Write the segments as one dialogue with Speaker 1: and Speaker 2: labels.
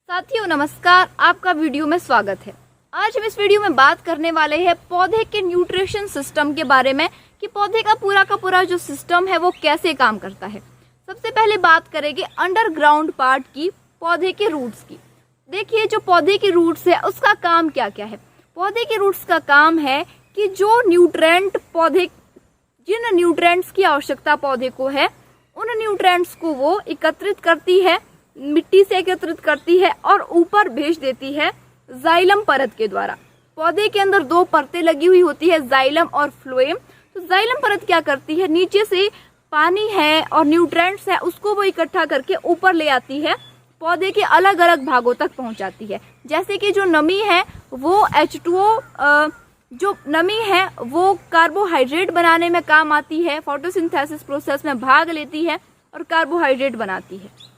Speaker 1: साथियों नमस्कार, आपका वीडियो में स्वागत है। आज हम इस वीडियो में बात करने वाले हैं पौधे के न्यूट्रिशन सिस्टम के बारे में कि पौधे का पूरा जो सिस्टम है वो कैसे काम करता है। सबसे पहले बात करेंगे अंडरग्राउंड पार्ट की, पौधे के रूट्स की। देखिए, जो पौधे की रूट्स है उसका काम क्या क्या है। पौधे के रूट्स का काम है कि जो न्यूट्रेंट पौधे, जिन न्यूट्रेंट्स की आवश्यकता पौधे को है, उन न्यूट्रेंट्स को वो एकत्रित करती है, मिट्टी से एकत्रित करती है और ऊपर भेज देती है जाइलम परत के द्वारा। पौधे के अंदर दो परतें लगी हुई होती है, जाइलम और फ्लोएम। तो जाइलम परत क्या करती है, नीचे से पानी है और न्यूट्रेंट्स है उसको वो इकट्ठा करके ऊपर ले आती है, पौधे के अलग अलग भागों तक पहुंचाती है। जैसे कि जो नमी है वो H2O, जो नमी है वो कार्बोहाइड्रेट बनाने में काम आती है, फोटोसिंथेसिस प्रोसेस में भाग लेती है और कार्बोहाइड्रेट बनाती है।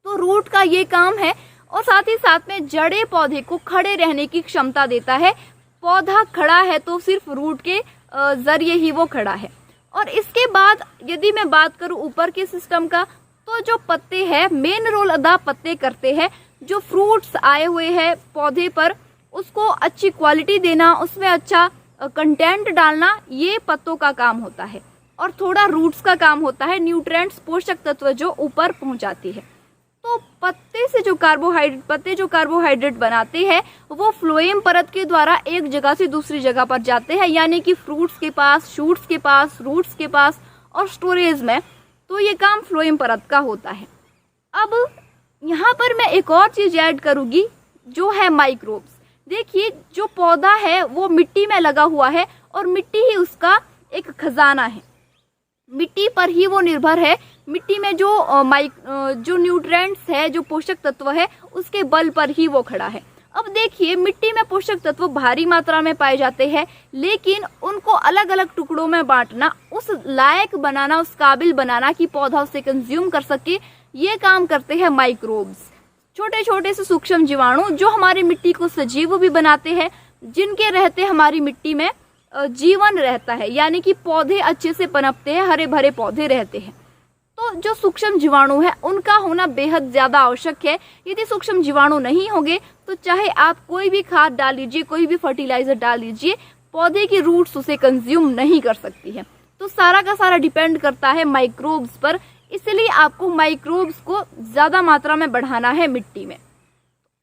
Speaker 1: तो रूट का ये काम है और साथ ही साथ में जड़े पौधे को खड़े रहने की क्षमता देता है। पौधा खड़ा है तो सिर्फ रूट के जरिए ही वो खड़ा है। और इसके बाद यदि मैं बात करूं ऊपर के सिस्टम का, तो जो पत्ते हैं मेन रोल अदा पत्ते करते हैं। जो फ्रूट्स आए हुए हैं पौधे पर उसको अच्छी क्वालिटी देना, उसमें अच्छा कंटेंट डालना, ये पत्तों का काम होता है। और थोड़ा रूट्स का काम होता है न्यूट्रिएंट्स, पोषक तत्व जो ऊपर पहुंचाती है। तो पत्ते जो कार्बोहाइड्रेट बनाते हैं वो फ्लोएम परत के द्वारा एक जगह से दूसरी जगह पर जाते हैं, यानी कि फ्रूट्स के पास, शूट्स के पास, रूट्स के पास और स्टोरेज में। तो ये काम फ्लोएम परत का होता है। अब यहाँ पर मैं एक और चीज ऐड करूंगी जो है माइक्रोब्स। देखिए, जो पौधा है वो मिट्टी में लगा हुआ है और मिट्टी ही उसका एक खजाना है, मिट्टी पर ही वो निर्भर है। मिट्टी में जो न्यूट्रिएंट्स है, जो पोषक तत्व है, उसके बल पर ही वो खड़ा है। अब देखिए, मिट्टी में पोषक तत्व भारी मात्रा में पाए जाते हैं, लेकिन उनको अलग अलग टुकड़ों में बांटना, उस लायक बनाना, उस काबिल बनाना कि पौधा उसे कंज्यूम कर सके, ये काम करते हैं माइक्रोब्स। छोटे छोटे से सूक्ष्म जीवाणु जो हमारी मिट्टी को सजीव भी बनाते हैं, जिनके रहते हमारी मिट्टी में जीवन रहता है, यानी कि पौधे अच्छे से पनपते हैं, हरे भरे पौधे रहते हैं। तो जो सूक्ष्म जीवाणु है उनका होना बेहद ज्यादा आवश्यक है। यदि सूक्ष्म जीवाणु नहीं होंगे तो चाहे आप कोई भी खाद डाल लीजिए, कोई भी फर्टिलाइजर डाल लीजिए, पौधे की रूट्स उसे कंज्यूम नहीं कर सकती है। तो सारा का सारा डिपेंड करता है माइक्रोब्स पर, इसलिए आपको माइक्रोब्स को ज्यादा मात्रा में बढ़ाना है मिट्टी में।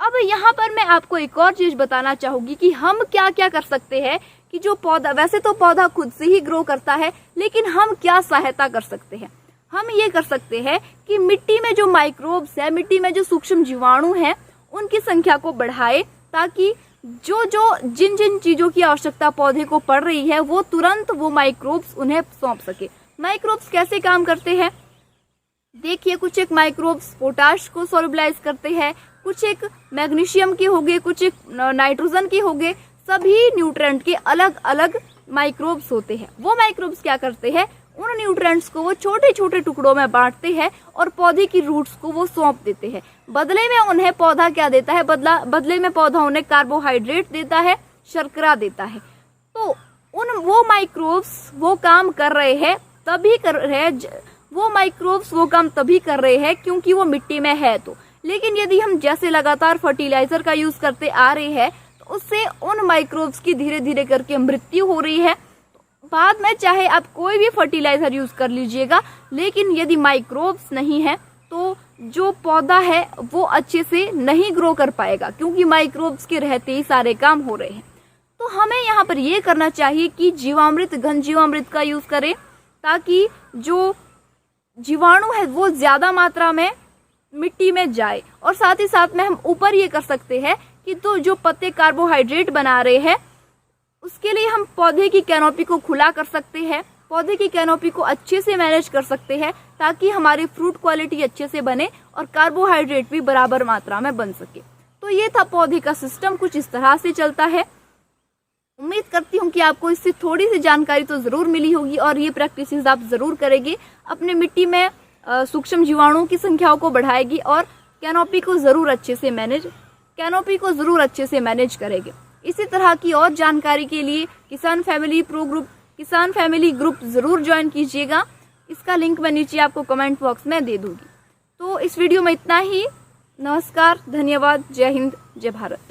Speaker 1: अब यहाँ पर मैं आपको एक और चीज बताना चाहूंगी कि हम क्या क्या कर सकते हैं कि जो पौधा, वैसे तो पौधा खुद से ही ग्रो करता है, लेकिन हम क्या सहायता कर सकते हैं। हम ये कर सकते हैं कि मिट्टी में जो माइक्रोब्स है, मिट्टी में जो सूक्ष्म जीवाणु हैं, उनकी संख्या को बढ़ाए, ताकि जिन जिन चीजों की आवश्यकता पौधे को पड़ रही है वो तुरंत वो माइक्रोब्स उन्हें सौंप सके। माइक्रोब्स कैसे काम करते हैं, देखिए, कुछ एक माइक्रोब्स पोटाश को सोल्युबलाइज करते हैं, कुछ एक मैग्नीशियम के हो गए, कुछ एक नाइट्रोजन के हो गए। सभी न्यूट्रिएंट के अलग अलग माइक्रोब्स होते हैं। वो माइक्रोब्स क्या करते हैं, उन न्यूट्रिएंट्स को वो छोटे छोटे टुकड़ों में बांटते हैं और पौधे की रूट्स को वो सौंप देते हैं। बदले में उन्हें पौधा क्या देता है, बदले में पौधा उन्हें कार्बोहाइड्रेट देता है, शर्करा देता है। तो वो माइक्रोब्स वो काम कर रहे हैं, वो माइक्रोब्स वो काम तभी कर रहे हैं क्योंकि वो मिट्टी में है। तो लेकिन यदि हम जैसे लगातार फर्टिलाइजर का यूज करते आ रहे हैं तो उससे उन माइक्रोब्स की धीरे धीरे करके मृत्यु हो रही है। बाद में चाहे आप कोई भी फर्टिलाइजर यूज कर लीजिएगा, लेकिन यदि माइक्रोब्स नहीं है तो जो पौधा है वो अच्छे से नहीं ग्रो कर पाएगा, क्योंकि माइक्रोब्स के रहते ही सारे काम हो रहे हैं। तो हमें यहाँ पर ये करना चाहिए कि जीवामृत, घन जीवामृत का यूज करें, ताकि जो जीवाणु है वो ज्यादा मात्रा में मिट्टी में जाए। और साथ ही साथ में हम ऊपर ये कर सकते हैं कि तो जो पत्ते कार्बोहाइड्रेट बना रहे हैं उसके लिए हम पौधे की कैनोपी को खुला कर सकते हैं, पौधे की कैनोपी को अच्छे से मैनेज कर सकते हैं, ताकि हमारी फ्रूट क्वालिटी अच्छे से बने और कार्बोहाइड्रेट भी बराबर मात्रा में बन सके। तो ये था पौधे का सिस्टम, कुछ इस तरह से चलता है। उम्मीद करती हूँ कि आपको इससे थोड़ी सी जानकारी तो जरूर मिली होगी और ये प्रैक्टिसेस आप जरूर करेंगे, अपने मिट्टी में सूक्ष्म जीवाणुओं की संख्याओं को बढ़ाएगी और कैनोपी को जरूर अच्छे से मैनेज करेंगे। इसी तरह की और जानकारी के लिए किसान फैमिली ग्रुप जरूर ज्वाइन कीजिएगा। इसका लिंक मैं नीचे आपको कमेंट बॉक्स में दे दूंगी। तो इस वीडियो में इतना ही। नमस्कार, धन्यवाद, जय हिंद, जय भारत।